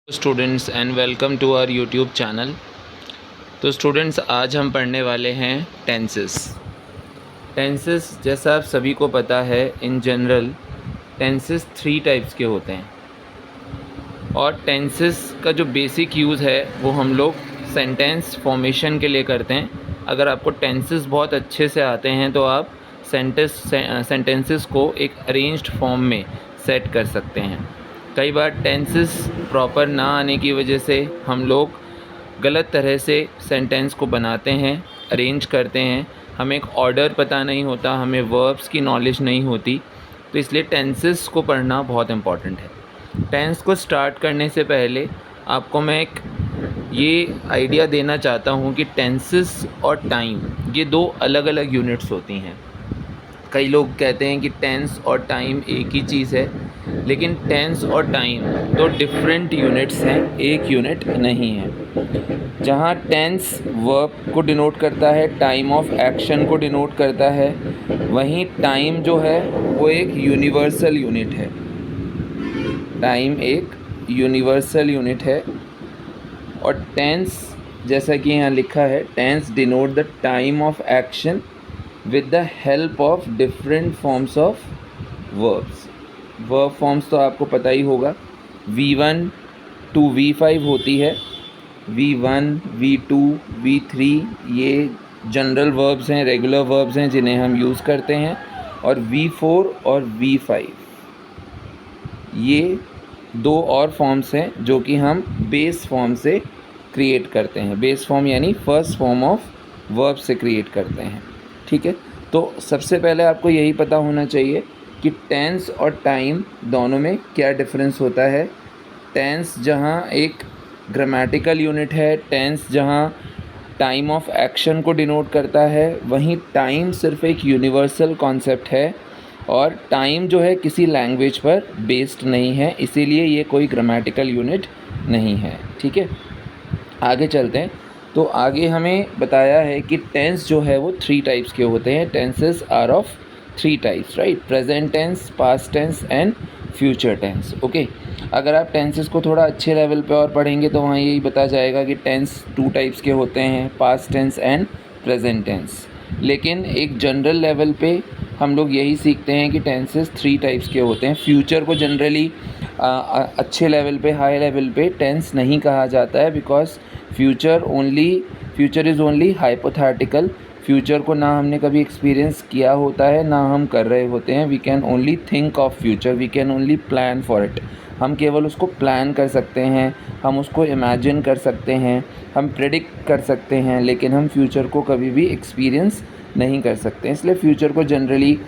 Students and welcome to our YouTube channel. तो students, आज हम पढ़ने वाले हैं टेंसेस। जैसा आप सभी को पता है, इन जनरल टेंसेस 3 टाइप्स के होते हैं और टेंसेस का जो बेसिक यूज़ है वो हम लोग सेंटेंस फॉर्मेशन के लिए करते हैं। अगर आपको टेंसेस बहुत अच्छे से आते हैं तो आप सेंटेंसेस को एक अरेंज्ड फॉर्म में सेट कर सकते हैं। कई बार टेंसेस प्रॉपर ना आने की वजह से हम लोग गलत तरह से सेंटेंस को बनाते हैं, अरेंज करते हैं। हमें एक ऑर्डर पता नहीं होता, हमें वर्ब्स की नॉलेज नहीं होती, तो इसलिए टेंसेस को पढ़ना बहुत इम्पॉर्टेंट है। टेंस को स्टार्ट करने से पहले आपको मैं एक ये आइडिया देना चाहता हूँ कि टेंसेस और टाइम ये 2 अलग अलग यूनिट्स होती हैं। कई लोग कहते हैं कि टेंस और टाइम एक ही चीज़ है, लेकिन टेंस और टाइम 2 डिफरेंट यूनिट्स हैं, एक यूनिट नहीं है। जहाँ टेंस वर्ब को डिनोट करता है, टाइम ऑफ एक्शन को डिनोट करता है, वहीं टाइम जो है वो एक यूनिवर्सल यूनिट है। टाइम एक यूनिवर्सल यूनिट है और टेंस, जैसा कि यहाँ लिखा है, tense denote the time of action with the help of different forms of verbs। verb forms तो आपको पता ही होगा, V1 to V5 होती है। V1, V2, V3 ये जनरल verbs हैं, रेगुलर verbs हैं जिन्हें हम यूज़ करते हैं, और V4 और V5 ये 2 और फॉर्म्स हैं जो कि हम बेस फॉर्म से क्रिएट करते हैं। बेस फॉर्म यानी फर्स्ट फॉर्म ऑफ वर्ब से क्रिएट करते हैं। ठीक है, तो सबसे पहले आपको यही पता होना चाहिए कि टेंस और टाइम दोनों में क्या डिफरेंस होता है। टेंस जहाँ एक ग्रामेटिकल यूनिट है, टेंस जहाँ टाइम ऑफ एक्शन को डिनोट करता है, वहीं टाइम सिर्फ एक यूनिवर्सल कॉन्सेप्ट है और टाइम जो है किसी लैंग्वेज पर बेस्ड नहीं है, इसीलिए ये कोई ग्रामेटिकल यूनिट नहीं है। ठीक है, आगे चलते हैं। तो आगे हमें बताया है कि टेंस जो है वो 3 टाइप्स के होते हैं। Tenses are of 3 types, right? Present tense, past tense and future tense. Okay, अगर आप टेंसेस को थोड़ा अच्छे लेवल पे और पढ़ेंगे तो वहाँ यही बता जाएगा कि टेंस 2 टाइप्स के होते हैं, past tense and present tense. लेकिन एक जनरल लेवल पे हम लोग यही सीखते हैं कि टेंसेस 3 टाइप्स के होते हैं। फ्यूचर को जनरली अच्छे लेवल पे, हाई लेवल पे टेंस नहीं कहा जाता है, because future is only hypothetical. Future को ना हमने कभी एक्सपीरियंस किया होता है ना हम कर रहे होते हैं। We can only think of future, we can only plan for it. हम केवल उसको प्लान कर सकते हैं, हम उसको इमेजिन कर सकते हैं, हम प्रेडिक्ट कर सकते हैं, लेकिन हम फ्यूचर को कभी भी एक्सपीरियंस नहीं कर सकते। इसलिए फ्यूचर को जनरली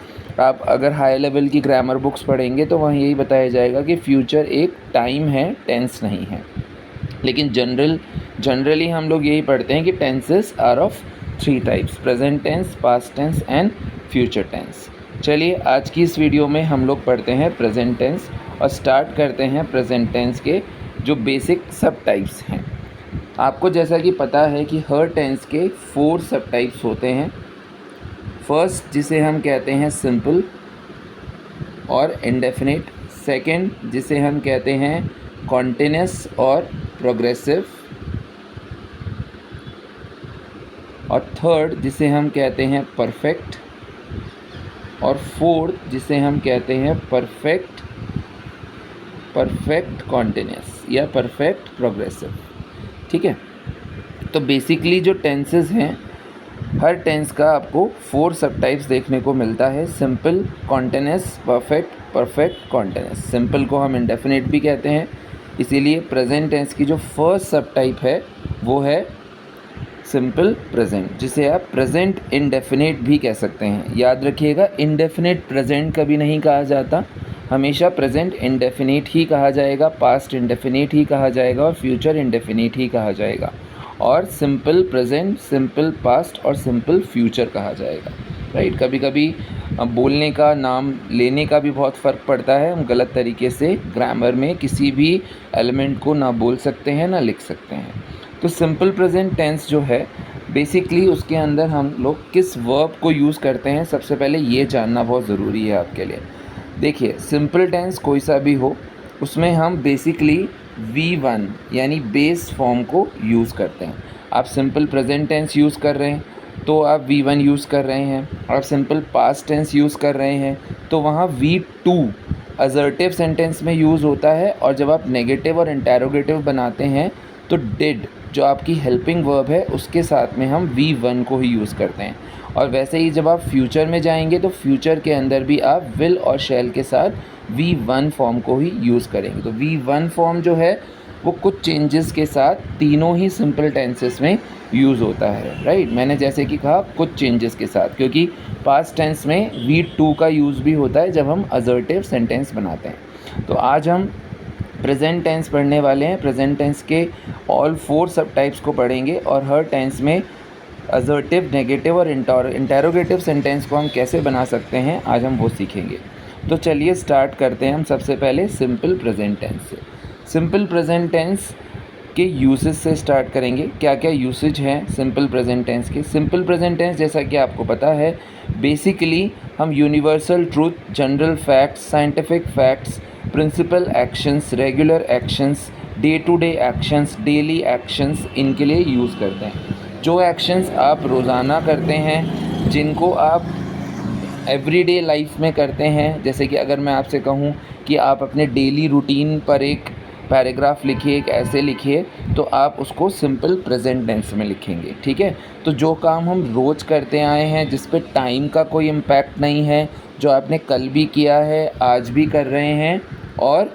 आप अगर हाई लेवल की ग्रामर बुक्स पढ़ेंगे तो वहाँ यही बताया जाएगा कि फ्यूचर एक टाइम है, टेंस नहीं है। लेकिन जनरली हम लोग यही पढ़ते हैं कि tenses are of 3 types, present tense, past tense and future tense. चलिए आज की इस वीडियो में हम लोग पढ़ते हैं प्रेजेंट टेंस और स्टार्ट करते हैं प्रेजेंट टेंस के जो बेसिक सब टाइप्स हैं। आपको जैसा कि पता है कि हर टेंस के 4 सब टाइप्स होते हैं। फर्स्ट, जिसे हम कहते हैं सिंपल और इंडेफिनिट। सेकंड, जिसे हम कहते हैं कॉन्टिन्यूअस और प्रोग्रेसिव। और थर्ड, जिसे हम कहते हैं परफेक्ट। और फोर्थ, जिसे हम कहते हैं परफेक्ट कॉन्टिन्यूअस या परफेक्ट प्रोग्रेसिव। ठीक है, तो बेसिकली जो टेंसेस हैं, हर टेंस का आपको 4 सब टाइप्स देखने को मिलता है। Simple, continuous, perfect continuous. Simple को हम इंडेफिनिट भी कहते हैं, इसीलिए प्रेजेंट टेंस की जो फर्स्ट सब टाइप है वो है सिंपल प्रेजेंट, जिसे आप प्रेजेंट इंडेफिनिट भी कह सकते हैं। याद रखिएगा, इंडेफिनिट प्रेजेंट कभी नहीं कहा जाता, हमेशा प्रेजेंट इंडेफिनिट ही कहा जाएगा, पास्ट इंडेफिनिट ही कहा जाएगा और फ्यूचर इंडेफिनिट ही कहा जाएगा। और सिंपल प्रेजेंट, सिंपल पास्ट और सिंपल फ्यूचर कहा जाएगा, राइट? कभी कभी बोलने का, नाम लेने का भी बहुत फ़र्क पड़ता है। हम गलत तरीके से ग्रामर में किसी भी एलिमेंट को ना बोल सकते हैं ना लिख सकते हैं। तो सिंपल प्रेजेंट टेंस जो है, बेसिकली उसके अंदर हम लोग किस वर्ब को यूज़ करते हैं, सबसे पहले ये जानना बहुत ज़रूरी है आपके लिए। देखिए, सिंपल टेंस कोई सा भी हो, उसमें हम बेसिकली V1 यानी बेस फॉर्म को यूज़ करते हैं। आप सिंपल प्रेजेंट टेंस यूज़ कर रहे हैं तो आप V1 यूज़ कर रहे हैं, आप सिंपल पास्ट टेंस यूज़ कर रहे हैं तो वहाँ V2 असर्टिव सेंटेंस में यूज़ होता है। और जब आप नेगेटिव और इंटेरोगेटिव बनाते हैं तो डिड जो आपकी हेल्पिंग वर्ब है उसके साथ में हम V1 को ही यूज़ करते हैं। और वैसे ही जब आप फ्यूचर में जाएंगे तो फ्यूचर के अंदर भी आप विल और शैल के साथ V1 फॉर्म को ही यूज़ करेंगे। तो V1 फॉर्म जो है वो कुछ चेंजेस के साथ तीनों ही सिंपल टेंसेस में यूज़ होता है, राइट। मैंने जैसे कि कहा कुछ चेंजेस के साथ, क्योंकि पास्ट टेंस में V2 का यूज़ भी होता है जब हम असर्टिव सेंटेंस बनाते हैं। तो आज हम प्रेजेंट टेंस पढ़ने वाले हैं। प्रेजेंट टेंस के ऑल 4 सब टाइप्स को पढ़ेंगे और हर टेंस में असर्टिव, नेगेटिव और इंटेरोगेटिव सेंटेंस को हम कैसे बना सकते हैं आज हम वो सीखेंगे। तो चलिए स्टार्ट करते हैं हम सबसे पहले सिंपल प्रेजेंट टेंस से। सिंपल प्रेजेंट टेंस के यूसेज से स्टार्ट करेंगे। क्या क्या यूसेज हैं सिंपल प्रेजेंट टेंस के। सिंपल प्रेजेंट टेंस जैसा कि आपको पता है बेसिकली हम universal truth, general facts, scientific facts, principle actions, regular actions, day to day actions, daily actions इनके लिए यूज़ करते हैं। जो एक्शंस आप रोज़ाना करते हैं, जिनको आप एवरीडे लाइफ में करते हैं, जैसे कि अगर मैं आपसे कहूँ कि आप अपने डेली रूटीन पर एक पैराग्राफ लिखिए, एक ऐसे लिखिए, तो आप उसको सिंपल प्रेजेंट टेंस में लिखेंगे, ठीक है। तो जो काम हम रोज़ करते आए हैं, जिस पे टाइम का कोई इम्पैक्ट नहीं है, जो आपने कल भी किया है, आज भी कर रहे हैं और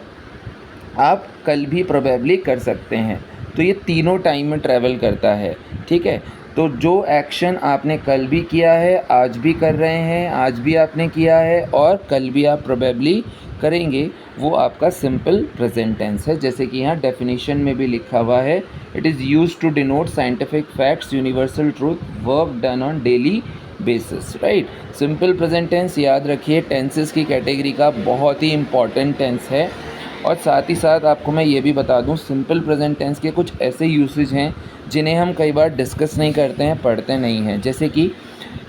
आप कल भी प्रोबेबली कर सकते हैं, तो ये तीनों टाइम में ट्रैवल करता है, ठीक है। तो जो एक्शन आपने कल भी किया है, आज भी कर रहे हैं, आज भी आपने किया है और कल भी आप प्रोबेबली करेंगे, वो आपका सिंपल प्रेजेंट टेंस है। जैसे कि यहाँ डेफिनेशन में भी लिखा हुआ है, it is used to denote scientific facts, universal truth, work done on daily basis, right. Simple present tense याद रखिए टेंसेस की कैटेगरी का बहुत ही इम्पॉर्टेंट टेंस है। और साथ ही साथ आपको मैं ये भी बता दूं सिंपल प्रेजेंट टेंस के कुछ ऐसे यूसेज हैं जिन्हें हम कई बार डिस्कस नहीं करते हैं, पढ़ते नहीं हैं। जैसे कि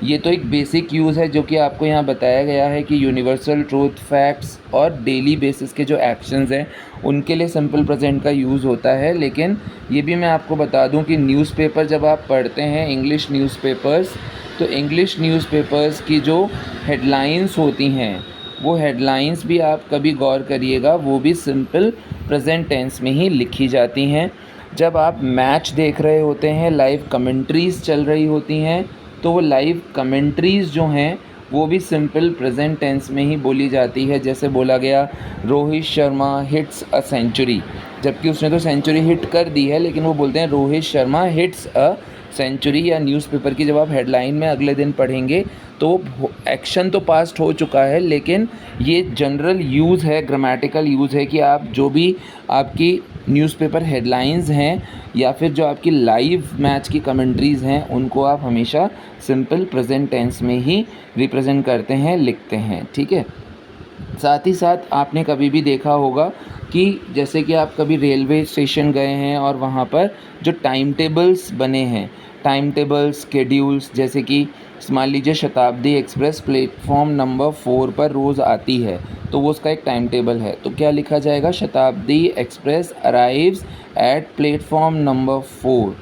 ये तो एक बेसिक यूज़ है जो कि आपको यहाँ बताया गया है कि यूनिवर्सल ट्रूथ, फैक्ट्स और डेली बेसिस के जो एक्शंस हैं उनके लिए सिंपल प्रेजेंट का यूज़ होता है। लेकिन ये भी मैं आपको बता दूं कि न्यूज़पेपर जब आप पढ़ते हैं, इंग्लिश न्यूज़पेपर्स, तो इंग्लिश न्यूज़पेपर्स की जो हेडलाइंस होती हैं वो हेडलाइंस भी आप कभी गौर करिएगा, वो भी सिंपल प्रेजेंट टेंस में ही लिखी जाती हैं। जब आप मैच देख रहे होते हैं, लाइव कमेंट्रीज़ चल रही होती हैं, तो वो लाइव कमेंट्रीज़ जो हैं वो भी सिंपल प्रेजेंट टेंस में ही बोली जाती है। जैसे बोला गया Rohit Sharma hits a century, जबकि उसने तो सेंचुरी हिट कर दी है, लेकिन वो बोलते हैं Rohit Sharma hits a century. या न्यूज़पेपर की जब आप हेडलाइन में अगले दिन पढ़ेंगे तो एक्शन तो पास्ट हो चुका है, लेकिन ये जनरल यूज़ है, ग्रामेटिकल यूज़ है कि आप जो भी आपकी न्यूज़पेपर हेडलाइंस हैं या फिर जो आपकी लाइव मैच की कमेंट्रीज़ हैं उनको आप हमेशा सिंपल प्रेजेंट टेंस में ही रिप्रेजेंट करते हैं, लिखते हैं, ठीक है। साथ ही साथ आपने कभी भी देखा होगा कि जैसे कि आप कभी रेलवे स्टेशन गए हैं और वहाँ पर जो टाइम टेबल्स बने हैं, टाइम टेबल्स, शेड्यूल्स, जैसे कि मान लीजिए शताब्दी एक्सप्रेस प्लेटफॉर्म नंबर 4 पर रोज़ आती है, तो वो उसका एक टाइम टेबल है। तो क्या लिखा जाएगा, Shatabdi express arrives eight platform number 4,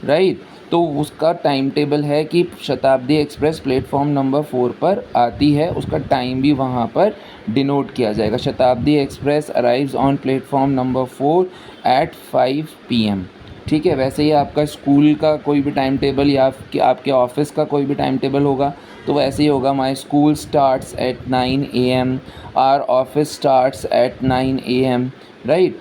right. तो उसका टाइम टेबल है कि शताब्दी एक्सप्रेस प्लेटफॉर्म नंबर 4 पर आती है, उसका टाइम भी वहाँ पर डिनोट किया जाएगा। Shatabdi express arrives on platform number 4 at 5 PM, ठीक है। वैसे ही आपका स्कूल का कोई भी टाइम टेबल या आपके ऑफिस का कोई भी टाइम टेबल होगा तो वैसे ही होगा, my school starts at 9 AM, our office starts at 9 AM, right.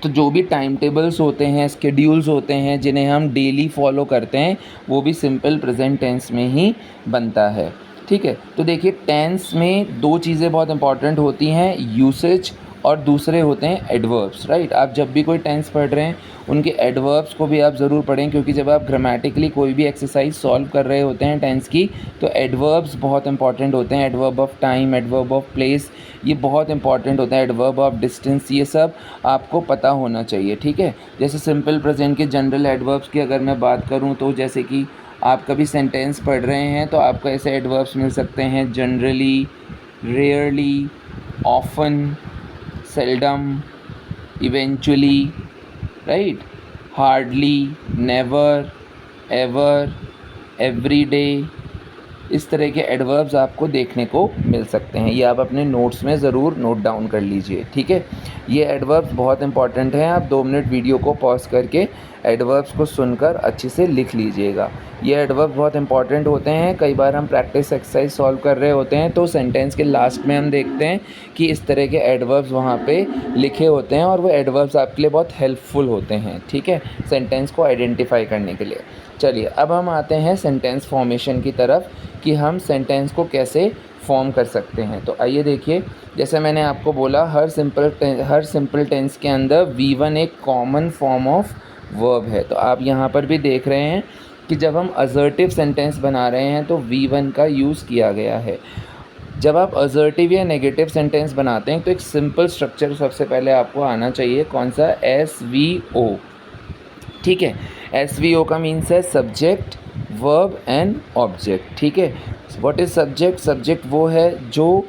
तो जो भी टाइम टेबल्स होते हैं, स्केड्यूल्स होते हैं जिन्हें हम डेली फॉलो करते हैं, वो भी सिंपल प्रेजेंट टेंस में ही बनता है, ठीक है। तो देखिए टेंस में दो चीज़ें बहुत इंपॉर्टेंट होती हैं, यूसेज और दूसरे होते हैं एडवर्ब्स, राइट। आप जब भी कोई टेंस पढ़ रहे हैं उनके एडवर्ब्स को भी आप ज़रूर पढ़ें, क्योंकि जब आप ग्रामेटिकली कोई भी एक्सरसाइज सॉल्व कर रहे होते हैं टेंस की, तो एडवर्ब्स बहुत इंपॉर्टेंट होते हैं। Adverb of time, adverb of place, ये बहुत इंपॉर्टेंट होता है। एडवर्ब ऑफ डिस्टेंस, ये सब आपको पता होना चाहिए, ठीक है। जैसे सिंपल प्रेजेंट के जनरल एडवर्ब्स की अगर मैं बात करूँ तो जैसे कि आप कभी सेंटेंस पढ़ रहे हैं तो आपको ऐसे एडवर्ब्स मिल सकते हैं, generally, rarely, often, seldom, eventually, right, hardly, never, ever, everyday, इस तरह के एडवर्ब्स आपको देखने को मिल सकते हैं। ये आप अपने नोट्स में ज़रूर नोट डाउन कर लीजिए, ठीक है। ये एडवर्ब्स बहुत इंपॉर्टेंट हैं। आप 2 मिनट वीडियो को पॉज करके एडवर्ब्स को सुनकर अच्छे से लिख लीजिएगा। ये एडवर्ब बहुत इंपॉर्टेंट होते हैं। कई बार हम प्रैक्टिस एक्सरसाइज सॉल्व कर रहे होते हैं तो सेंटेंस के लास्ट में हम देखते हैं कि इस तरह के एडवर्ब्स वहाँ पे लिखे होते हैं और वो एडवर्ब्स आपके लिए बहुत हेल्पफुल होते हैं, ठीक है, सेंटेंस को आइडेंटिफाई करने के लिए। चलिए अब हम आते हैं सेंटेंस फॉर्मेशन की तरफ कि हम सेंटेंस को कैसे फॉर्म कर सकते हैं। तो आइए देखिए, जैसे मैंने आपको बोला हर सिंपल टेंस के अंदर V1 एक कॉमन फॉर्म ऑफ वर्ब है। तो आप यहाँ पर भी देख रहे हैं कि जब हम असर्टिव सेंटेंस बना रहे हैं तो V1 का यूज़ किया गया है। जब आप असर्टिव या नेगेटिव सेंटेंस बनाते हैं तो एक सिंपल स्ट्रक्चर सबसे पहले आपको आना चाहिए, कौन सा, SVO, ठीक है। SVO का मीन्स है सब्जेक्ट, वर्ब एंड ऑब्जेक्ट, ठीक है। What is subject? सब्जेक्ट वो है जो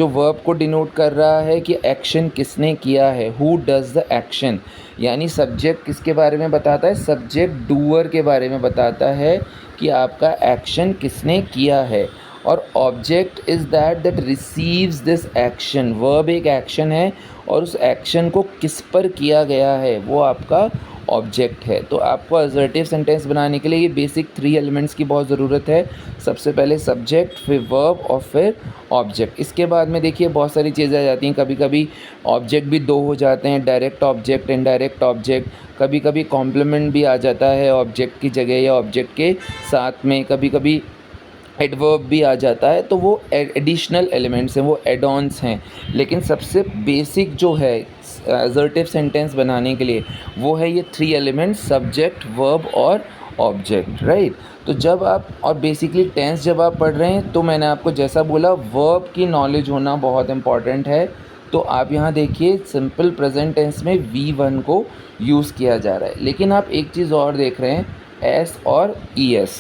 वर्ब को डिनोट कर रहा है कि एक्शन किसने किया है, हु डज़ द एक्शन। यानी सब्जेक्ट किसके बारे में बताता है? सब्जेक्ट डूअर के बारे में बताता है कि आपका एक्शन किसने किया है। और object is that receives this action. Verb एक एक्शन है और उस एक्शन को किस पर किया गया है वो आपका ऑब्जेक्ट है। तो आपको असर्टिव सेंटेंस बनाने के लिए ये बेसिक 3 एलिमेंट्स की बहुत ज़रूरत है। सबसे पहले सब्जेक्ट, फिर वर्ब और फिर ऑब्जेक्ट। इसके बाद में देखिए बहुत सारी चीज़ें आ जाती हैं। कभी कभी ऑब्जेक्ट भी 2 हो जाते हैं, डायरेक्ट ऑब्जेक्ट, इनडायरेक्ट ऑब्जेक्ट। कभी कभी कॉम्प्लीमेंट भी आ जाता है ऑब्जेक्ट की जगह या ऑब्जेक्ट के साथ में। कभी कभी एडवर्ब भी आ जाता है। तो वो एडिशनल एलिमेंट्स हैं, वो एड-ऑन्स हैं। लेकिन सबसे बेसिक जो है असर्टिव सेंटेंस बनाने के लिए वो है ये 3 एलिमेंट्स, सब्जेक्ट, वर्ब और ऑब्जेक्ट, राइट। तो जब आप, और बेसिकली टेंस जब आप पढ़ रहे हैं तो मैंने आपको जैसा बोला वर्ब की नॉलेज होना बहुत इंपॉर्टेंट है। तो आप यहाँ देखिए सिंपल प्रेजेंट टेंस में V1 को यूज़ किया जा रहा है। लेकिन आप एक चीज़ और देख रहे हैं, S और ES।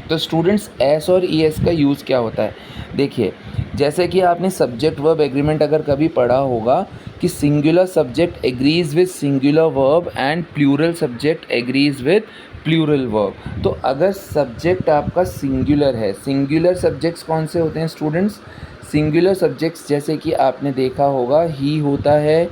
तो स्टूडेंट्स S और ES का यूज़ क्या होता है? देखिए जैसे कि आपने सब्जेक्ट वर्ब एग्रीमेंट अगर कभी पढ़ा होगा कि singular subject agrees with singular verb and plural subject agrees with plural verb. तो अगर सब्जेक्ट आपका सिंगुलर है, सिंगुलर सब्जेक्ट्स कौन से होते हैं स्टूडेंट्स? सिंगुलर सब्जेक्ट्स जैसे कि आपने देखा होगा ही होता है,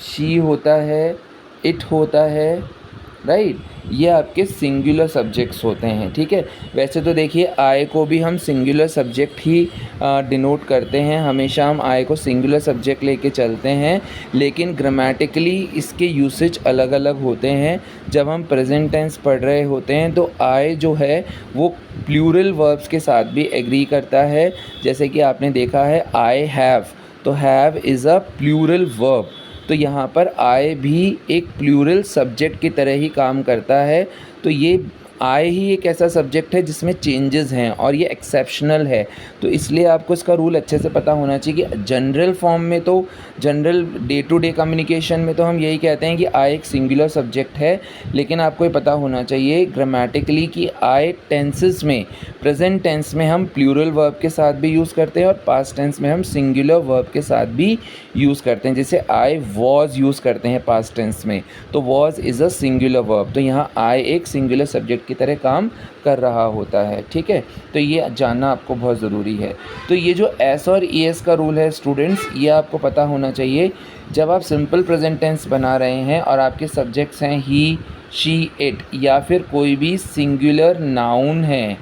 शी होता है, इट होता है, राइट, ये आपके सिंगुलर सब्जेक्ट्स होते हैं, ठीक है। वैसे तो देखिए आई को भी हम सिंगुलर सब्जेक्ट ही डिनोट करते हैं, हमेशा हम आई को सिंगुलर सब्जेक्ट लेके चलते हैं। लेकिन ग्रामेटिकली इसके यूसेज अलग अलग होते हैं। जब हम प्रेजेंट टेंस पढ़ रहे होते हैं तो आई जो है वो प्लूरल वर्ब्स के साथ भी एग्री करता है। जैसे कि आपने देखा है आई हैव, तो have is a plural verb. तो यहाँ पर आई भी एक प्लूरल सब्जेक्ट की तरह ही काम करता है। तो ये आई ही एक ऐसा सब्जेक्ट है जिसमें चेंजेस हैं और ये एक्सेप्शनल है। तो इसलिए आपको इसका रूल अच्छे से पता होना चाहिए कि जनरल फॉर्म में, तो general day to day communication में तो हम यही कहते हैं कि आई एक सिंगुलर सब्जेक्ट है। लेकिन आपको ये पता होना चाहिए ग्रामेटिकली कि आई टेंसेस में, प्रेजेंट टेंस में हम प्लूरल वर्ब के साथ भी यूज़ करते हैं और पास्ट टेंस में हम सिंगुलर वर्ब के साथ भी यूज़ करते हैं। जैसे आई वॉज यूज़ करते हैं पास्ट टेंस में, तो was is a singular verb. तो यहाँ आई एक सिंगुलर सब्जेक्ट की तरह काम कर रहा होता है, ठीक है। तो ये जानना आपको बहुत ज़रूरी है। तो ये जो एस और ई एस का रूल है स्टूडेंट्स, ये आपको पता होना चाहिए। जब आप सिंपल प्रेजेंट टेंस बना रहे हैं और आपके सब्जेक्ट्स हैं ही, शी, इट, या फिर कोई भी सिंगुलर नाउन है,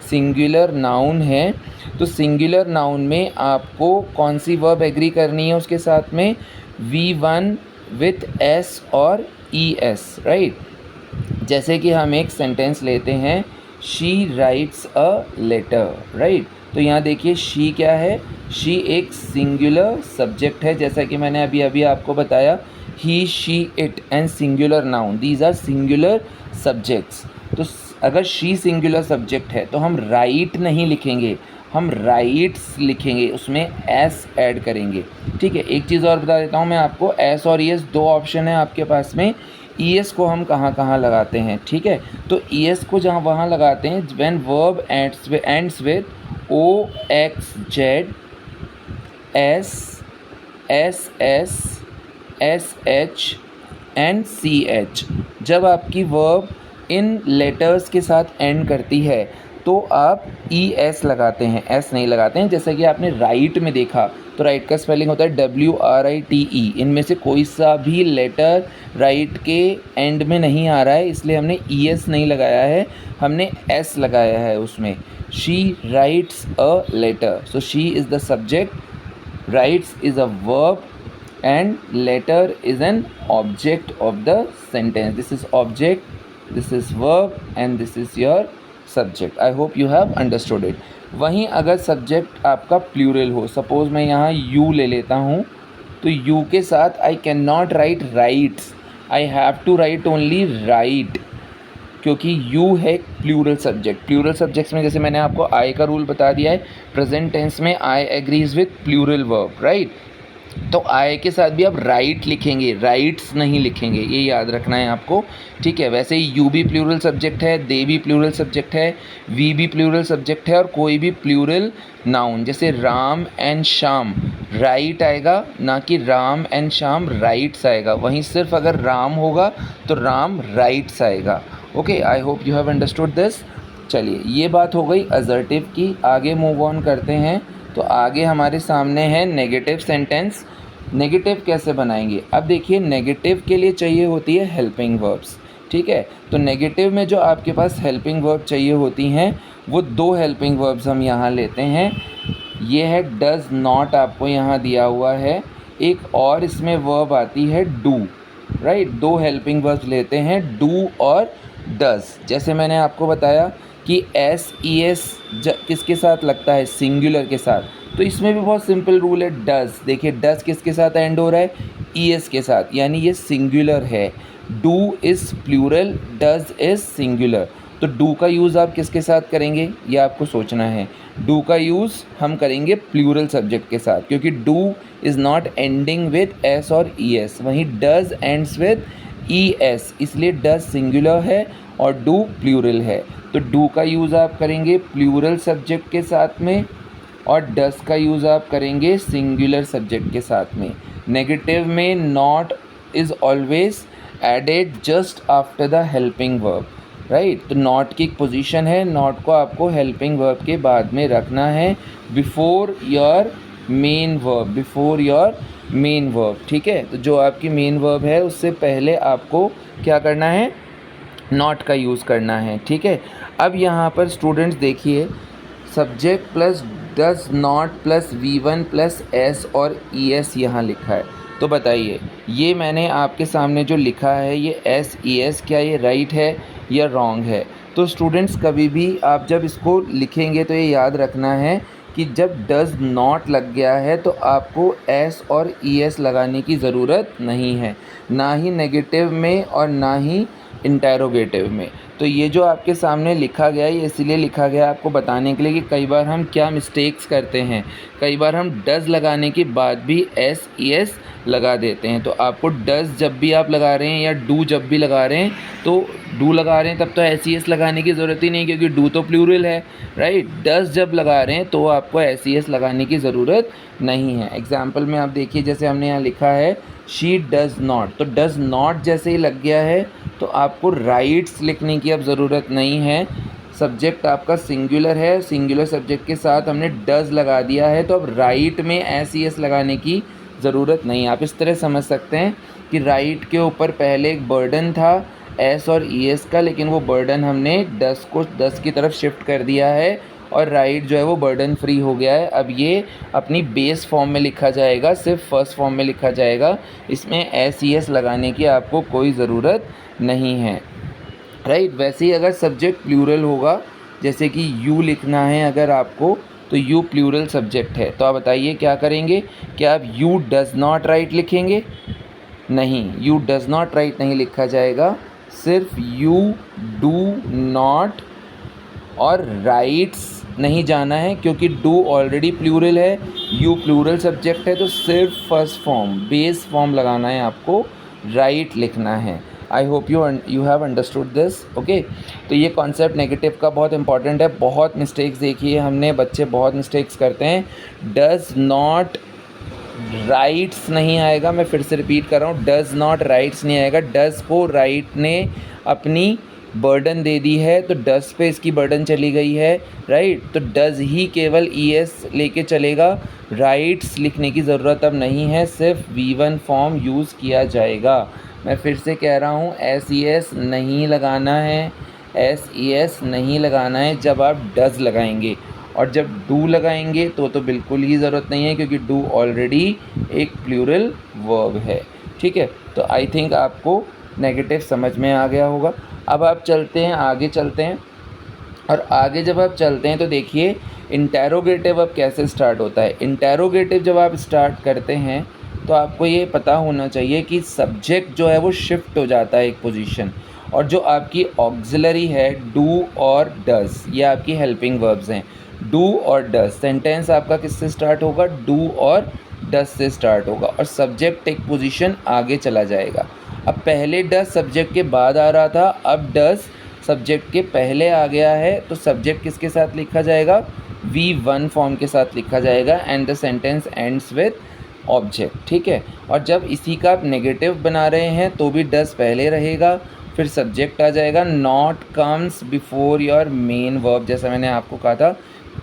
सिंगुलर नाउन है, तो सिंगुलर नाउन में आपको कौन सी वर्ब एग्री करनी है उसके साथ में? V1 विथ S और ES, राइट। जैसे कि हम एक सेंटेंस लेते हैं, she writes a letter, right. तो यहाँ देखिए शी क्या है? शी एक सिंगुलर सब्जेक्ट है, जैसा कि मैंने अभी आपको बताया। He, she, it and singular noun, these are singular subjects. तो अगर शी सिंगुलर सब्जेक्ट है तो हम राइट नहीं लिखेंगे, हम राइट्स लिखेंगे, उसमें एस ऐड करेंगे, ठीक है। एक चीज़ और बता देता हूँ मैं आपको, एस और ई एस 2 ऑप्शन है आपके पास में। ई एस को हम कहाँ कहाँ लगाते हैं, ठीक है। तो ई एस को जहाँ वहाँ लगाते हैं when verb ends with O X Z, S, S S, SH and CH। जब आपकी वर्ब इन लेटर्स के साथ एंड करती है तो आप ES लगाते हैं, S नहीं लगाते हैं। जैसा कि आपने राइट में देखा तो राइट का स्पेलिंग होता है WRITE। इनमें से कोई सा भी लेटर राइट के एंड में नहीं आ रहा है, इसलिए हमने ES नहीं लगाया है, हमने S लगाया है उसमें। She writes a letter, so she is the subject, writes is a verb and letter is an object of the sentence. This is object, this is verb and this is your subject. I hope you have understood it. वहीं अगर subject आपका plural हो, suppose मैं यहाँ you ले लेता हूँ, तो यू के साथ I can not write writes, I have to write only write, क्योंकि यू है प्लूरल सब्जेक्ट। प्लूरल सब्जेक्ट्स में जैसे मैंने आपको आई का रूल बता दिया है, प्रेजेंट टेंस में I agrees with plural verb, right. तो आई के साथ भी आप राइट लिखेंगे, राइट्स नहीं लिखेंगे, ये याद रखना है आपको, ठीक है। वैसे ही यू भी प्लूरल सब्जेक्ट है, दे भी प्लूरल सब्जेक्ट है, वी भी प्लूरल सब्जेक्ट है, और कोई भी प्लूरल नाउन जैसे राम एंड श्याम राइट आएगा, ना कि राम एंड श्याम राइट्स आएगा। वहीं सिर्फ अगर राम होगा तो राम राइट्स आएगा। Okay, I hope you have understood this. चलिए, ये बात हो गई असर्टिव की। आगे मूव ऑन करते हैं। तो आगे हमारे सामने है नेगेटिव सेंटेंस। नेगेटिव कैसे बनाएंगे? अब देखिए, नेगेटिव के लिए चाहिए होती है हेल्पिंग वर्ब्स, ठीक है। तो नेगेटिव में जो आपके पास हेल्पिंग वर्ब चाहिए होती हैं वो दो हेल्पिंग वर्ब्स हम यहाँ लेते हैं। ये है डज़ नॉट, आपको यहाँ दिया हुआ है। एक और इसमें वर्ब आती है डू, राइट। दो हेल्पिंग वर्ब्स लेते हैं, डू और डज़। जैसे मैंने आपको बताया कि SES किसके साथ लगता है? सिंगुलर के साथ। तो इसमें भी बहुत सिंपल रूल है, डज़। देखिए, डज़ किसके साथ एंड हो रहा है? ES के साथ, यानी ये सिंगुलर है। Do is plural, does is singular. तो डू का यूज़ आप किसके साथ करेंगे, ये आपको सोचना है। डू का यूज़ हम करेंगे प्लूरल सब्जेक्ट के साथ, क्योंकि do is not ending with S और ES, वहीं डज़ एंड्स विद ES, इसलिए डज़ सिंगुलर है और डू प्लूरल है। तो डू का यूज़ आप करेंगे प्लूरल सब्जेक्ट के साथ में और डज़ का यूज़ आप करेंगे सिंगुलर सब्जेक्ट के साथ में। नेगेटिव में not is always added just after the helping verb, right. तो नॉट की एक पोजीशन है, नॉट को आपको हेल्पिंग वर्ब के बाद में रखना है, before your main verb, before your main verb, ठीक है। तो जो आपकी मेन वर्ब है उससे पहले आपको क्या करना है? नॉट का यूज़ करना है, ठीक है। अब यहाँ पर स्टूडेंट्स देखिए, subject plus does not plus V1 plus S और ES यहाँ लिखा है। तो बताइए, ये मैंने आपके सामने जो लिखा है ये SES, क्या ये राइट है या रॉन्ग है? तो स्टूडेंट्स, कभी भी आप जब इसको लिखेंगे तो ये याद रखना है कि जब डज़ नॉट लग गया है तो आपको S और ES लगाने की ज़रूरत नहीं है, ना ही नेगेटिव में और ना ही इंटेरोगेटिव में। तो ये जो आपके सामने लिखा गया है ये इसलिए लिखा गया है आपको बताने के लिए कि कई बार हम क्या मिस्टेक्स करते हैं। कई बार हम डज़ लगाने के बाद भी SES लगा देते हैं। तो आपको डज़ जब भी आप लगा रहे हैं या डू जब भी लगा रहे हैं, तो डू लगा रहे हैं तब तो SES लगाने की ज़रूरत ही नहीं, क्योंकि डू तो प्लूरल है, राइट। डज़ जब लगा रहे हैं तो आपको SES लगाने की ज़रूरत नहीं है। एग्जाम्पल में आप देखिए, जैसे हमने यहाँ लिखा है शी डज़ नॉट, तो डज़ नॉट जैसे ही लग गया है तो आपको राइट्स लिखने की अब ज़रूरत नहीं है। सब्जेक्ट आपका सिंगुलर है, सिंगुलर सब्जेक्ट के साथ हमने डज़ लगा दिया है, तो अब राइट में SES लगाने की ज़रूरत नहीं। आप इस तरह समझ सकते हैं कि राइट के ऊपर पहले एक बर्डन था S और ES का, लेकिन वो बर्डन हमने डज़ को डज़ की तरफ शिफ्ट कर दिया है और राइट जो है वो बर्डन फ्री हो गया है। अब ये अपनी बेस फॉर्म में लिखा जाएगा, सिर्फ फर्स्ट फॉर्म में लिखा जाएगा, इसमें SES लगाने की आपको कोई ज़रूरत नहीं है, राइट। वैसे ही अगर सब्जेक्ट प्लूरल होगा, जैसे कि यू लिखना है अगर आपको, तो यू प्लूरल सब्जेक्ट है, तो आप बताइए क्या करेंगे? क्या आप यू डज़ नॉट राइट लिखेंगे? नहीं, यू डज़ नॉट राइट नहीं लिखा जाएगा, सिर्फ यू डू नॉट और राइट्स नहीं जाना है, क्योंकि डू ऑलरेडी प्लूरल है, यू प्लूरल सब्जेक्ट है, तो सिर्फ फर्स्ट फॉर्म बेस फॉर्म लगाना है आपको, राइट लिखना है। I hope you have understood this, okay. तो ये कॉन्सेप्ट नेगेटिव का बहुत इंपॉर्टेंट है। बहुत मिस्टेक्स देखी है हमने, बच्चे बहुत मिस्टेक्स करते हैं। डज़ नॉट राइट्स नहीं आएगा, मैं फिर से रिपीट कर रहा हूँ, डज़ नॉट राइट्स नहीं आएगा। डज़ को राइट ने अपनी बर्डन दे दी है तो डज़ पे इसकी बर्डन चली गई है, राइट। तो डज़ ही केवल ES लेके चलेगा, राइट्स लिखने की ज़रूरत अब नहीं है, सिर्फ V1 फॉर्म यूज़ किया जाएगा। मैं फिर से कह रहा हूँ, SES नहीं लगाना है, SES नहीं लगाना है जब आप डज़ लगाएंगे। और जब डू लगाएंगे तो बिल्कुल ही ज़रूरत नहीं है, क्योंकि डू ऑलरेडी एक प्लूरल वर्ब है, ठीक है। तो आई थिंक आपको नेगेटिव समझ में आ गया होगा। अब आप चलते हैं, आगे चलते हैं। और आगे जब आप चलते हैं तो देखिए इंटेरोगेटिव अब कैसे स्टार्ट होता है। इंटेरोगेटिव जब आप स्टार्ट करते हैं तो आपको ये पता होना चाहिए कि सब्जेक्ट जो है वो शिफ्ट हो जाता है एक पोजीशन, और जो आपकी ऑक्सिलरी है डू और डज़, ये आपकी हेल्पिंग वर्ब्स हैं। डू और डज़, सेंटेंस आपका किससे स्टार्ट होगा, डू और डज़ से स्टार्ट होगा, और सब्जेक्ट एक पोजीशन आगे चला जाएगा। अब पहले डज़ सब्जेक्ट के बाद आ रहा था, अब डज़ सब्जेक्ट के पहले आ गया है, तो सब्जेक्ट किसके साथ लिखा जाएगा, V1 फॉर्म के साथ लिखा जाएगा, and the sentence ends with object, ठीक है। और जब इसी का आप नेगेटिव बना रहे हैं तो भी डज़ पहले रहेगा, फिर सब्जेक्ट आ जाएगा, not comes before your main verb, जैसा मैंने आपको कहा था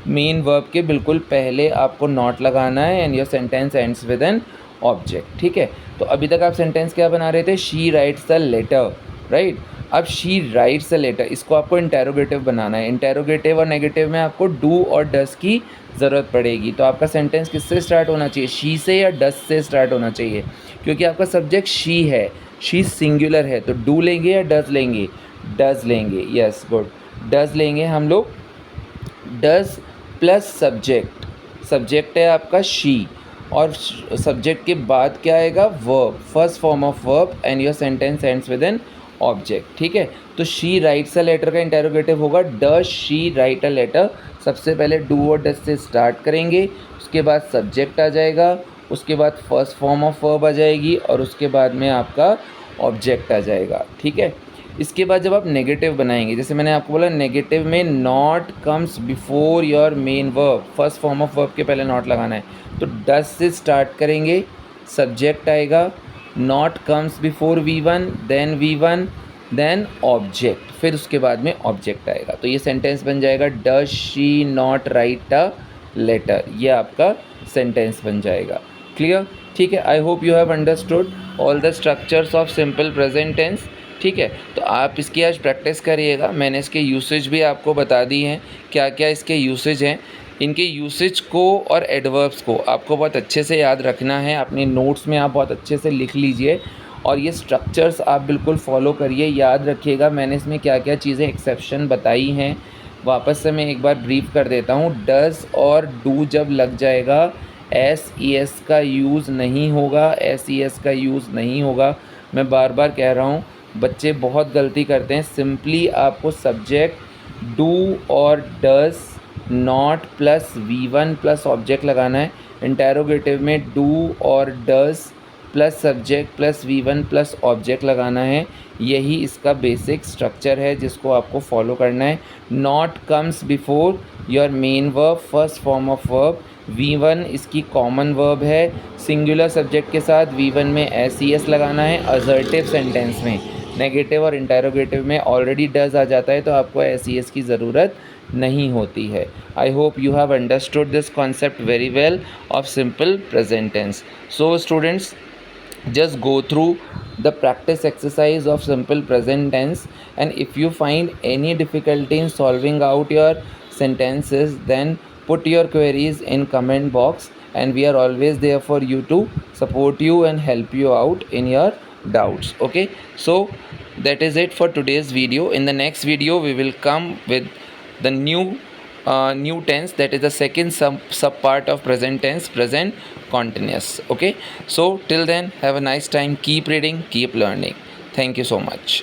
मेन वर्ब के बिल्कुल पहले आपको नॉट लगाना है, and your sentence ends with an object, ठीक है। तो अभी तक आप सेंटेंस क्या बना रहे थे, she writes the letter, right. अब शी राइट्स द लेटर, इसको आपको इंटेरोगेटिव बनाना है। इंटेरोगेटिव और नेगेटिव में आपको डू और डज़ की ज़रूरत पड़ेगी। तो आपका सेंटेंस किससे स्टार्ट होना चाहिए, शी से या डज़ से स्टार्ट होना चाहिए, क्योंकि आपका सब्जेक्ट शी है, शी सिंगुलर है। तो डू लेंगे या डज़ लेंगे, डज़ लेंगे, यस गुड, डज़ लेंगे हम लोग। डज़ प्लस सब्जेक्ट, सब्जेक्ट है आपका शी, और सब्जेक्ट के बाद क्या आएगा, verb, first form of verb, and your sentence ends with an object, ठीक है। तो शी राइट्स अ लेटर का इंटेरोगेटिव होगा does she write a letter. सबसे पहले डू और डज से स्टार्ट करेंगे, उसके बाद सब्जेक्ट आ जाएगा, उसके बाद फर्स्ट फॉर्म ऑफ वर्ब आ जाएगी, और उसके बाद में आपका ऑब्जेक्ट आ जाएगा, ठीक है। इसके बाद जब आप नेगेटिव बनाएंगे, जैसे मैंने आपको बोला नेगेटिव में not comes before your main verb, first form of verb के पहले नॉट लगाना है। तो डज से स्टार्ट करेंगे, सब्जेक्ट आएगा, not comes before V1, then object, फिर उसके बाद में ऑब्जेक्ट आएगा। तो ये सेंटेंस बन जाएगा does she not write a letter, ये आपका सेंटेंस बन जाएगा। क्लियर, ठीक है। I hope you have understood all the structures of simple present tense, ठीक है। तो आप इसकी आज प्रैक्टिस करिएगा। मैंने इसके यूसेज भी आपको बता दी हैं, क्या क्या इसके यूसेज हैं। इनके यूसेज को और एडवर्ब्स को आपको बहुत अच्छे से याद रखना है, अपने नोट्स में आप बहुत अच्छे से लिख लीजिए, और ये स्ट्रक्चर्स आप बिल्कुल फॉलो करिए, याद रखिएगा मैंने इसमें क्या क्या चीज़ें एक्सेप्शन बताई हैं। वापस से मैं एक बार ब्रीफ कर देता हूँ। डज़ और डू जब लग जाएगा, SES का यूज़ नहीं होगा, SES का यूज़ नहीं होगा। मैं बार बार कह रहा हूँ, बच्चे बहुत गलती करते हैं। सिंपली आपको सब्जेक्ट डू और does not plus V1 plus object लगाना है। इंटेरोगेटिव में डू और does plus subject plus V1 plus object लगाना है। यही इसका बेसिक स्ट्रक्चर है जिसको आपको फॉलो करना है। Not comes before your main verb, first form of verb. V1 इसकी कॉमन वर्ब है, सिंगुलर सब्जेक्ट के साथ V1 में SES लगाना है। असर्टिव सेंटेंस में नेगेटिव और इंटेरोगेटिव में ऑलरेडी डज़ आ जाता है, तो आपको SES की ज़रूरत नहीं होती है। I hope you have understood this concept very well of simple present tense. So students, just go through the practice exercise of simple present tense, and if you find any difficulty in solving out your sentences, then put your queries in comment box, and we are always there for you to support you and help you out in your doubts. Okay, so that is it for today's video. In the next video we will come with the new tense, that is the second sub part of present tense, present continuous. Okay, so till then, have a nice time, keep reading, keep learning. Thank you so much.